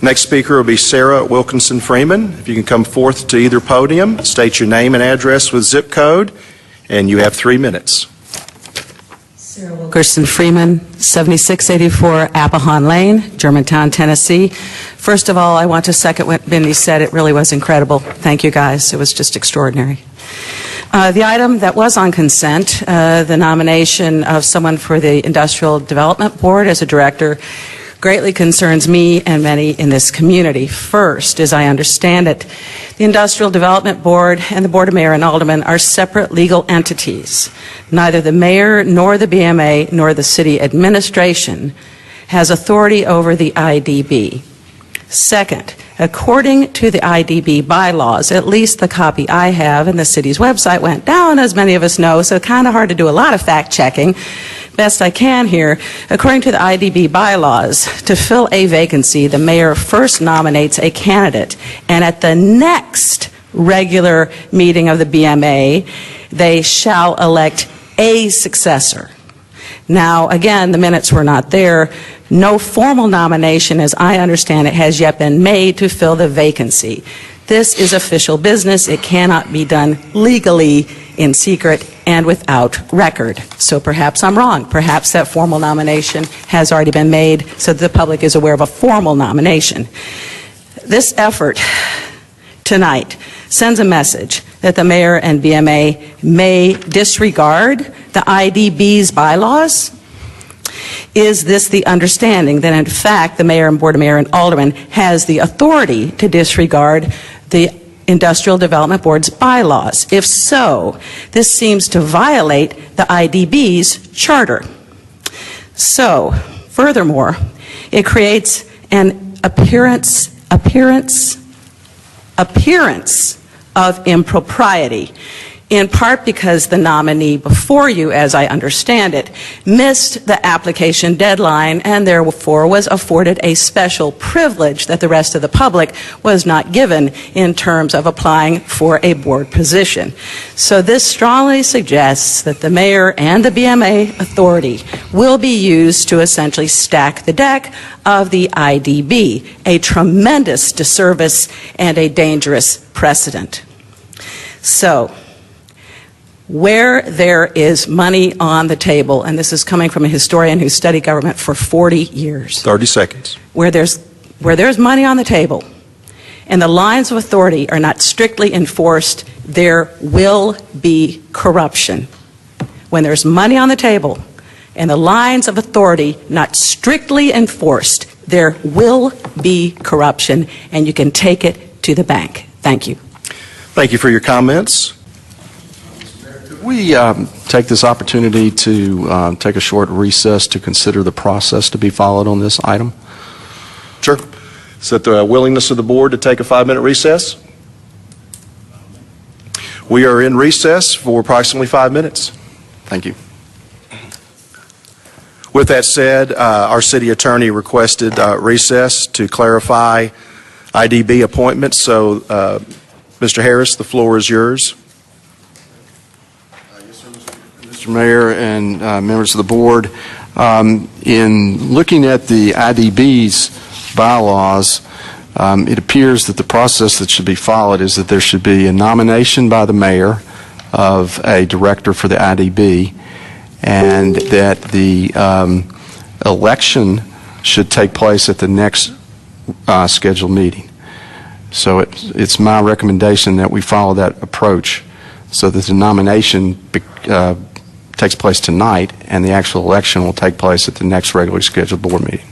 Next speaker will be Sarah Wilkinson Freeman. If you can come forth to either podium, state your name and address with zip code, and you have 3 minutes. Sarah Wilkinson Freeman, 7684 Appahon Lane, Germantown, Tennessee. First of all, I want to second what Bindi said. It really was incredible. Thank you, guys. It was just extraordinary. The item that was on consent, the nomination of someone for the Industrial Development Board as a director, greatly concerns me and many in this community. First, as I understand it, the Industrial Development Board and the Board of Mayor and Aldermen are separate legal entities. Neither the mayor nor the BMA nor the city administration has authority over the IDB. Second, according to the IDB bylaws, at least the copy I have, and the city's website went down, as many of us know, so kind of hard to do a lot of fact-checking. Best I can here. According to the IDB bylaws, to fill a vacancy, the mayor first nominates a candidate, and at the next regular meeting of the BMA, they shall elect a successor. Now, again, the minutes were not there. No formal nomination, as I understand it, has yet been made to fill the vacancy. This is official business. It cannot be done legally in secret and without record. So perhaps I'm wrong. Perhaps that formal nomination has already been made so that the public is aware of a formal nomination. This effort tonight sends a message that the mayor and BMA may disregard the IDB's bylaws. Is this the understanding that, in fact, the mayor and board of mayor and aldermen has the authority to disregard the Industrial Development Board's bylaws? If so, this seems to violate the IDB's charter. So, furthermore, it creates an appearance of impropriety, in part because the nominee before you, as I understand it, missed the application deadline and therefore was afforded a special privilege that the rest of the public was not given in terms of applying for a board position. So this strongly suggests that the mayor and the BMA authority will be used to essentially stack the deck of the IDB, a tremendous disservice and a dangerous precedent. So, where there is money on the table, and this is coming from a historian who studied government for 40 years. 30 seconds. Where there's money on the table and the lines of authority are not strictly enforced, there will be corruption. When there's money on the table and the lines of authority not strictly enforced, there will be corruption, and you can take it to the bank. Thank you. Thank you for your comments. We take this opportunity to take a short recess to consider the process to be followed on this item. Sure. Is that the willingness of the board to take a 5-minute recess? We are in recess for approximately 5 minutes. Thank you. With that said, our city attorney requested recess to clarify IDB appointments. So, Mr. Harris, the floor is yours. Mr. Mayor and members of the board, in looking at the IDB's bylaws, it appears that the process that should be followed is that there should be a nomination by the mayor of a director for the IDB, and that the election should take place at the next scheduled meeting. So it's my recommendation that we follow that approach so that the nomination takes place tonight and the actual election will take place at the next regularly scheduled board meeting.